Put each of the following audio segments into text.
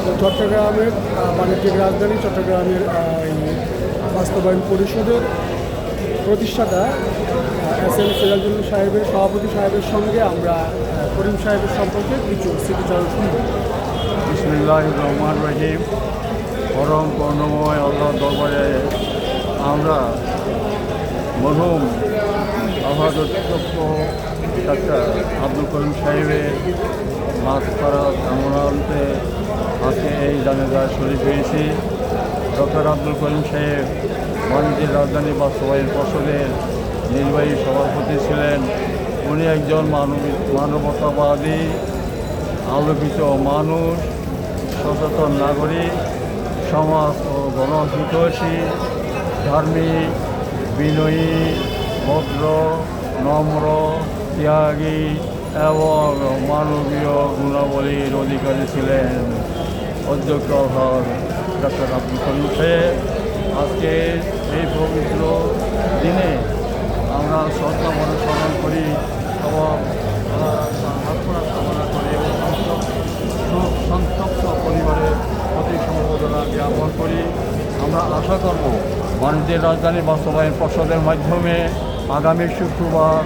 চট্টগ্রামের বাণিজ্যিক রাজধানী চট্টগ্রামের এই বাস্তবায়ন পরিষদের প্রতিষ্ঠাতা এস.এম. সিরাজুল সাহেবের সভাপতি সাহেবের সঙ্গে আমরা করিম সাহেবের সম্পর্কে কিছু স্মৃতিচারণ শুনব। বিসমিল্লাহির রহমানির রহিম। পরম করুণাময় আল্লাহর দরবারে আমরা মরহুম আহাদত্তপ্য ডাক্তার আব্দুল করিম সাহেবের মাগফিরাত কামনাতে আজকে এই জানাজায় শরীক হয়েছি। ডক্টর আব্দুল করিম সাহেব বাণিজ্যিক রাজধানী বাস্তবায়ন পর্ষদের নির্বাহী সভাপতি ছিলেন। উনি একজন মানবতাবাদী, আলোকিত মানুষ, সচেতন নাগরিক, সমাজ ও গণহিতৈষী, ধার্মিক, বিনয়ী, ভদ্র, নম্র, ত্যাগী এবং মানবীয় গুণাবলীর অধিকারী ছিলেন অধ্যক্ষ ডক্টর আব্দুল করিম সাহেব। আজকে এই পবিত্র দিনে আমরা শ্রদ্ধা মনে স্মরণ করি এবং কামনা করে সন্তপ্ত পরিবারের প্রতি সমবেদনা জ্ঞাপন করি। আমরা আশা করব বাণিজ্যের রাজধানী বাস্তবায়ন পর্ষদের মাধ্যমে আগামী শুক্রবার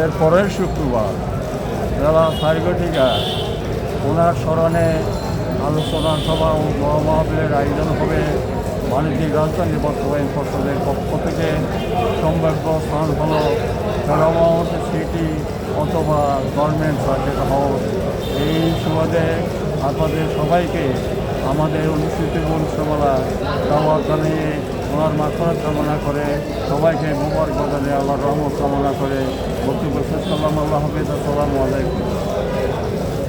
এর পরের শুক্রবার বেলা 4:00 ওনার স্মরণে আলোচনা সভা ও মহামাহফিলের আয়োজন হবে। বাণিজ্যিক রাজধানী বাস্তবায়ন পর্ষদের পক্ষ থেকে সম্ভাব্য স্থান হল প্যারামাউন্ট সিটি অথবা গভর্নমেন্ট সার্কিট হাউস। এই সুবাদে আপনাদের সবাইকে আমাদের অনুষ্ঠিত অনুষ্ঠানমালা দাওয়াত জানিয়ে ওনার মাগফিরাত কামনা করে সবাইকে মোবারকবাদ জানিয়ে আল্লাহর রহমত কামনা করে বক্তব্য শেষ করলাম। আল্লাহ হাফেজ। আসসালামু আলাইকুম।